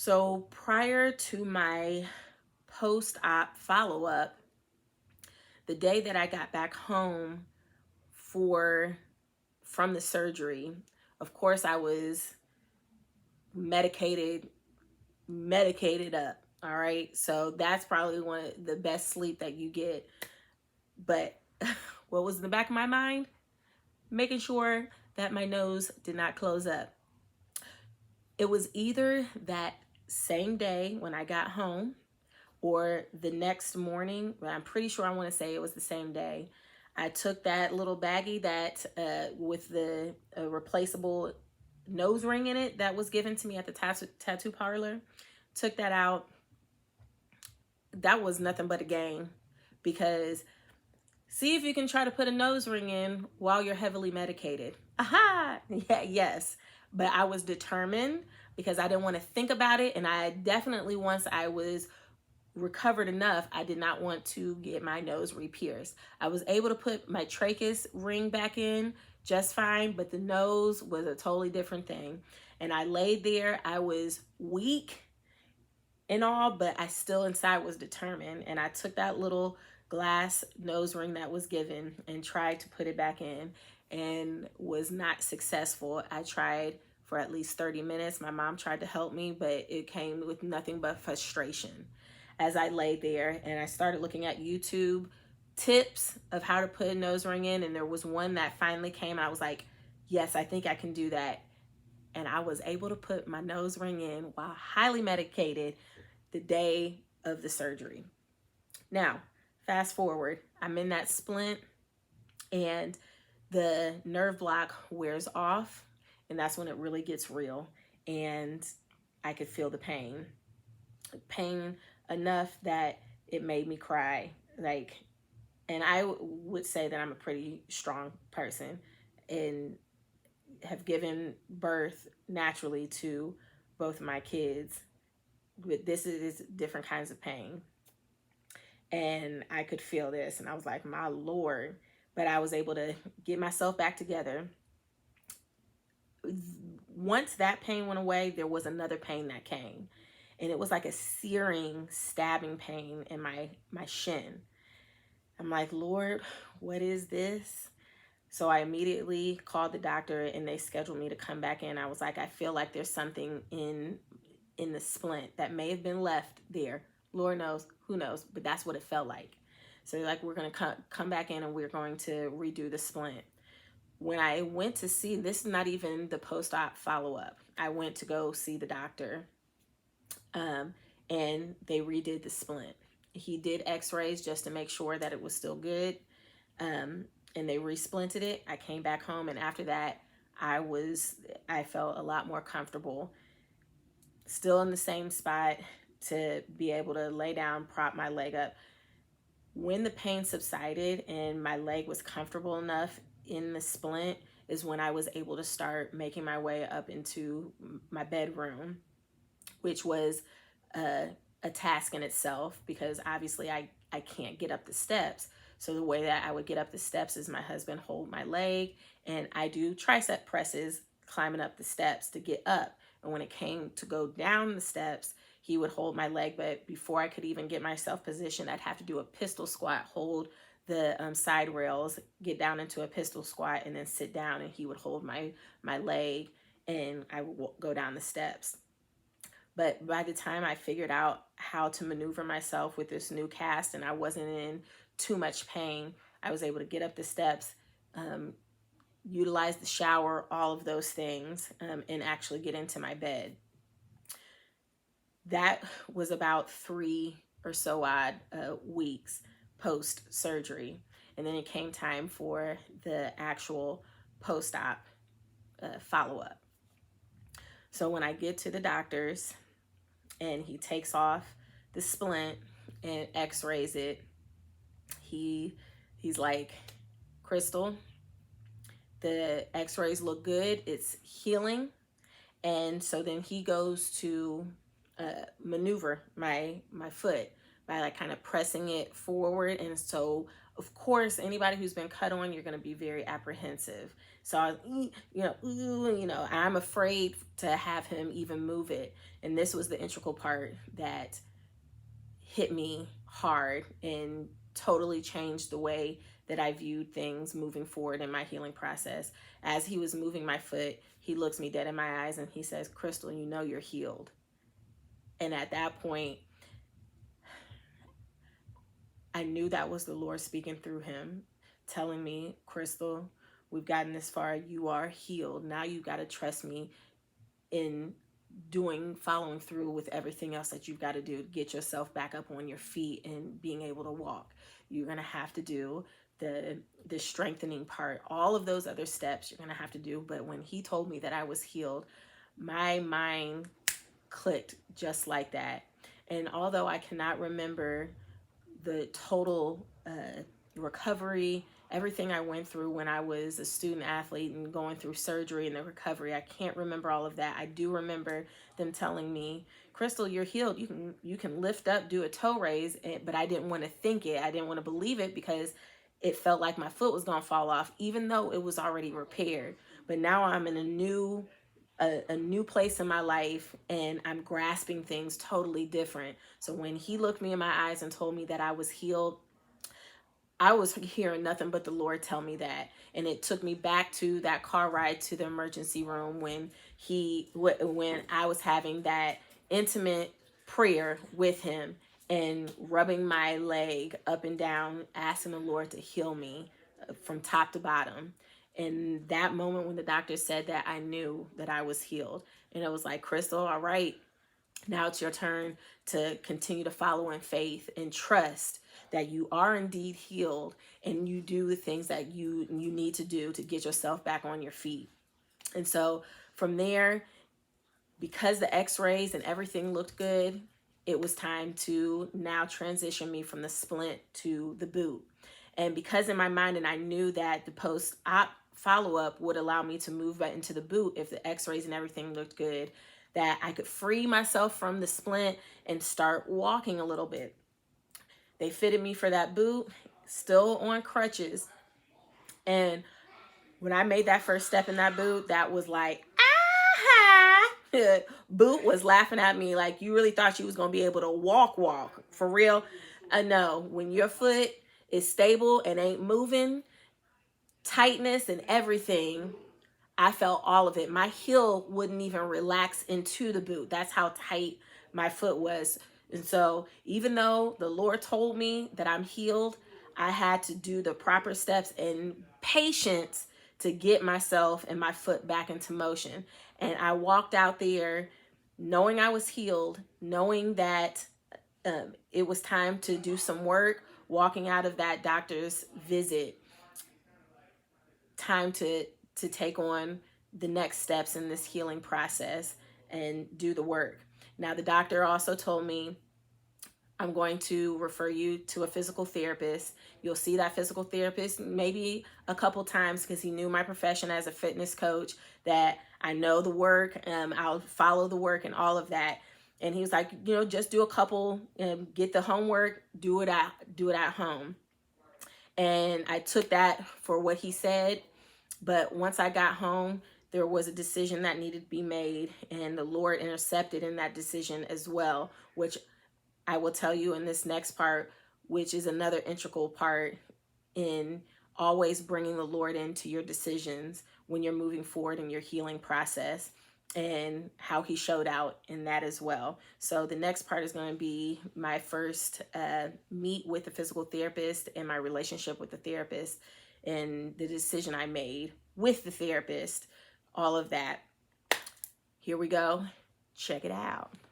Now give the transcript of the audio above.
So prior to my post-op follow-up, the day that I got back home for from the surgery, of course I was medicated up. All right. So that's probably one of the best sleep that you get. But what was in the back of my mind? Making sure that my nose did not close up. It was either that same day when I got home or the next morning, but I'm pretty sure I want to say it was the same day. I took that little baggie that with the replaceable nose ring in it that was given to me at the tattoo parlor. Took that out. That was nothing but a game, because see if you can try to put a nose ring in while you're heavily medicated. Aha! Yeah, yes. But I was determined because I didn't want to think about it. And I definitely, once I was recovered enough, I did not want to get my nose re-pierced. I was able to put my trachea ring back in just fine, but the nose was a totally different thing. And I laid there. I was weak and all, but I still inside was determined. And I took that little glass nose ring that was given and tried to put it back in and was not successful. I tried for at least 30 minutes. My mom tried to help me, but it came with nothing but frustration as I lay there. And I started looking at YouTube tips of how to put a nose ring in. And there was one that finally came and I was like, yes, I think I can do that. And I was able to put my nose ring in while highly medicated the day of the surgery. Now, fast forward, I'm in that splint and the nerve block wears off, and that's when it really gets real. And I could feel the pain enough that it made me cry. And I would say that I'm a pretty strong person and have given birth naturally to both my kids. But this is different kinds of pain. And I could feel this and I was like, my Lord. But I was able to get myself back together. Once that pain went away, there was another pain that came. And it was like a searing, stabbing pain in my shin. I'm like, Lord, what is this? So I immediately called the doctor and they scheduled me to come back in. I was like, I feel like there's something in the splint that may have been left there. Lord knows, who knows, but that's what it felt like. So they're like, we're going to come back in and we're going to redo the splint. When I went to see, this is not even the post-op follow-up. I went to go see the doctor and they redid the splint. He did x-rays just to make sure that it was still good. And they resplinted it. I came back home and after that, I felt a lot more comfortable. Still in the same spot to be able to lay down, prop my leg up. When the pain subsided and my leg was comfortable enough in the splint is when I was able to start making my way up into my bedroom, which was a task in itself because obviously I can't get up the steps. So the way that I would get up the steps is my husband hold my leg and I do tricep presses climbing up the steps to get up. And when it came to go down the steps, he would hold my leg. But before I could even get myself positioned, I'd have to do a pistol squat, hold the side rails, get down into a pistol squat, and then sit down. And he would hold my leg and I would go down the steps. But by the time I figured out how to maneuver myself with this new cast and I wasn't in too much pain, I was able to get up the steps, utilize the shower, all of those things, and actually get into my bed. That was about 3 or so odd weeks post-surgery. And then it came time for the actual post-op follow-up. So when I get to the doctor's and he takes off the splint and x-rays it, he's like, Crystal, the x-rays look good, it's healing. And so then he goes to maneuver my foot, by like kind of pressing it forward. And so of course, anybody who's been cut on, you're going to be very apprehensive. So I was, I'm afraid to have him even move it. And this was the integral part that hit me hard and totally changed the way that I viewed things moving forward in my healing process. As he was moving my foot, he looks me dead in my eyes and he says, "Crystal, you know you're healed." And at that point, I knew that was the Lord speaking through him, telling me, "Crystal, we've gotten this far. You are healed. Now you got to trust me in following through with everything else that you've got to do to get yourself back up on your feet and being able to walk. You're going to have to do the strengthening part. All of those other steps you're going to have to do." But when he told me that I was healed, my mind clicked just like that. And although I cannot remember the total recovery, everything I went through when I was a student athlete and going through surgery and the recovery, I can't remember all of that. I do remember them telling me, "Crystal, you're healed. You can lift up, do a toe raise." But I didn't want to think it. I didn't want to believe it because it felt like my foot was going to fall off, even though it was already repaired. But now I'm in a new place in my life and I'm grasping things totally different. So when he looked me in my eyes and told me that I was healed, I was hearing nothing but the Lord tell me that. And it took me back to that car ride to the emergency room when I was having that intimate prayer with him and rubbing my leg up and down, asking the Lord to heal me from top to bottom. And that moment when the doctor said that, I knew that I was healed. And it was like, "Crystal, all right, now it's your turn to continue to follow in faith and trust that you are indeed healed, and you do the things that you need to do to get yourself back on your feet." And so from there, because the x-rays and everything looked good, it was time to now transition me from the splint to the boot. And because in my mind, and I knew that the post-op follow-up would allow me to move back into the boot if the x-rays and everything looked good, that I could free myself from the splint and start walking a little bit. They fitted me for that boot, still on crutches. And when I made that first step in that boot, that was like, ah! Boot was laughing at me like, "You really thought you was going to be able to walk for real?" No, when your foot is stable and ain't moving, tightness and everything, I felt all of it. My heel wouldn't even relax into the boot. That's how tight my foot was. And so even though the Lord told me that I'm healed, I had to do the proper steps and patience to get myself and my foot back into motion. And I walked out there knowing I was healed, knowing that it was time to do some work, walking out of that doctor's visit, time to take on the next steps in this healing process and do the work. Now, the doctor also told me, "I'm going to refer you to a physical therapist. You'll see that physical therapist maybe a couple times," because he knew my profession as a fitness coach, that I know the work, I'll follow the work and all of that. And he was like, "Just do a couple, get the homework, do it at home." And I took that for what he said. But once I got home, there was a decision that needed to be made, and the Lord intercepted in that decision as well, which I will tell you in this next part, which is another integral part in always bringing the Lord into your decisions when you're moving forward in your healing process, and how he showed out in that as well. So the next part is going to be my first meet with the physical therapist and my relationship with the therapist and the decision I made with the therapist, all of that. Here we go. Check it out.